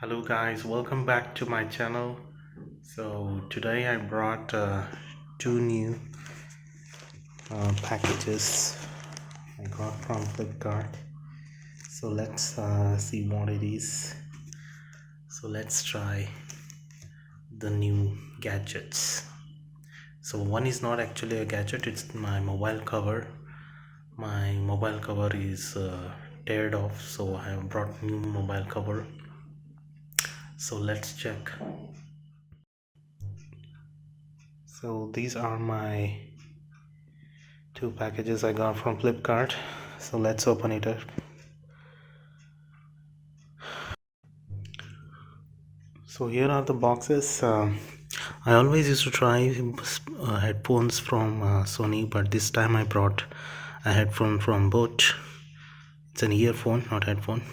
Hello guys, welcome back to my channel. So today I brought two new packages I got from Flipkart. So let's see what it is. So let's try the new gadgets. So one is not actually a gadget, it's my mobile cover. My mobile cover is teared off, so I have brought new mobile cover. So let's check. So these are my two packages I got from Flipkart. So let's open it up. So here are the boxes. I always used to try headphones from Sony, but this time I brought a headphone from Boat. It's an earphone, not headphone.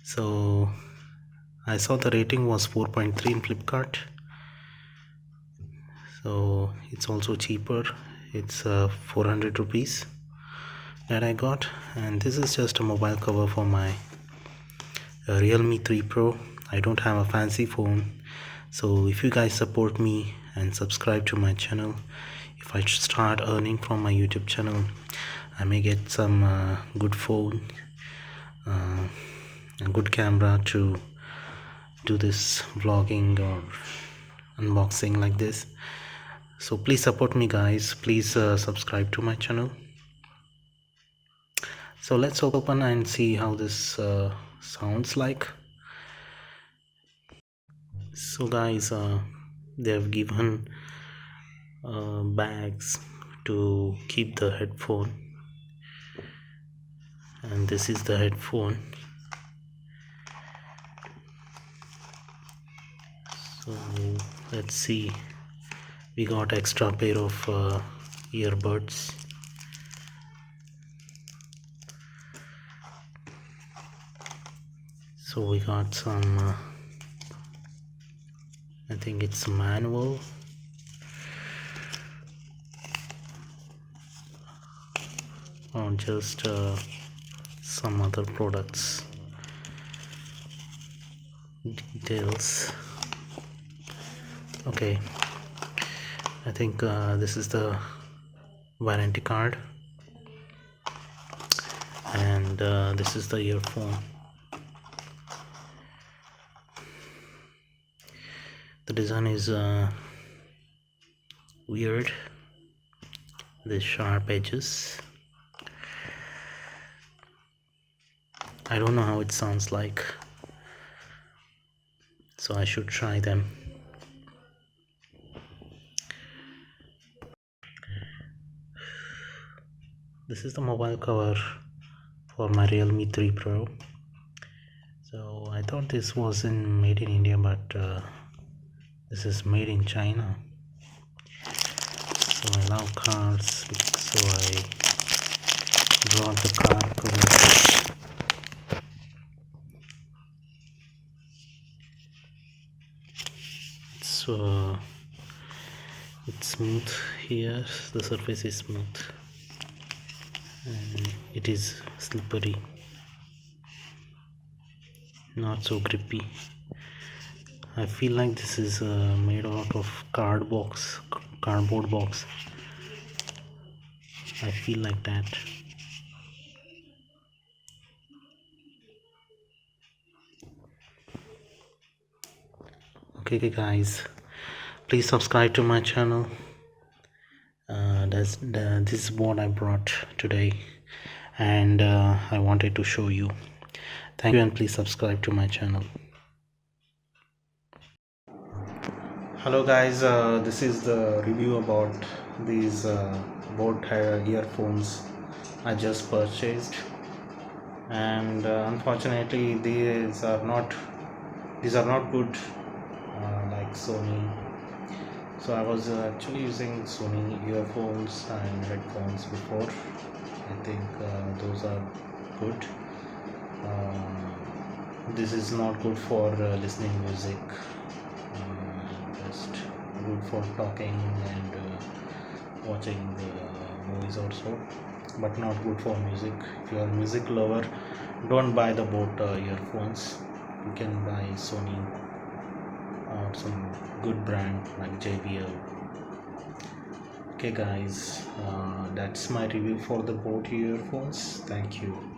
So I saw the rating was 4.3 in Flipkart. So it's also cheaper. It's 400 rupees that I got, and this is just a mobile cover for my Realme 3 Pro. I don't have a fancy phone, so if you guys support me and subscribe to my channel, if I start earning from my YouTube channel, I may get some good phone, a good camera to do this vlogging or unboxing like this. So please support me guys, please subscribe to my channel. So let's open and see how this sounds like. So guys, they have given bags to keep the headphone, and this is the headphone. So let's see, we got extra pair of earbuds. So we got some I think it's manual, or just some other products details. Okay, I think this is the warranty card, and this is the earphone. The design is weird, the sharp edges. I don't know how it sounds like, so I should try them. This is the mobile cover for my Realme 3 Pro. So I thought this was made in India, but this is made in China. So I love cards, so I brought the card cover. So it's smooth here, the surface is smooth and it is slippery, not so grippy. I feel like this is made out of cardboard box. I feel like that. Okay guys, please subscribe to my channel. This is what I brought today, and I wanted to show you. Thank you, and please subscribe to my channel. Hello guys, this is the review about these Boat earphones I just purchased, and unfortunately these are not good like Sony. So I was actually using Sony earphones and headphones before. I think those are good. This is not good for listening music, just good for talking and watching movies also, but not good for music. If you are a music lover, don't buy the Boat earphones. you can buy Sony or some good brand like JBL. Okay guys, that's my review for the Boat earphones. Thank you.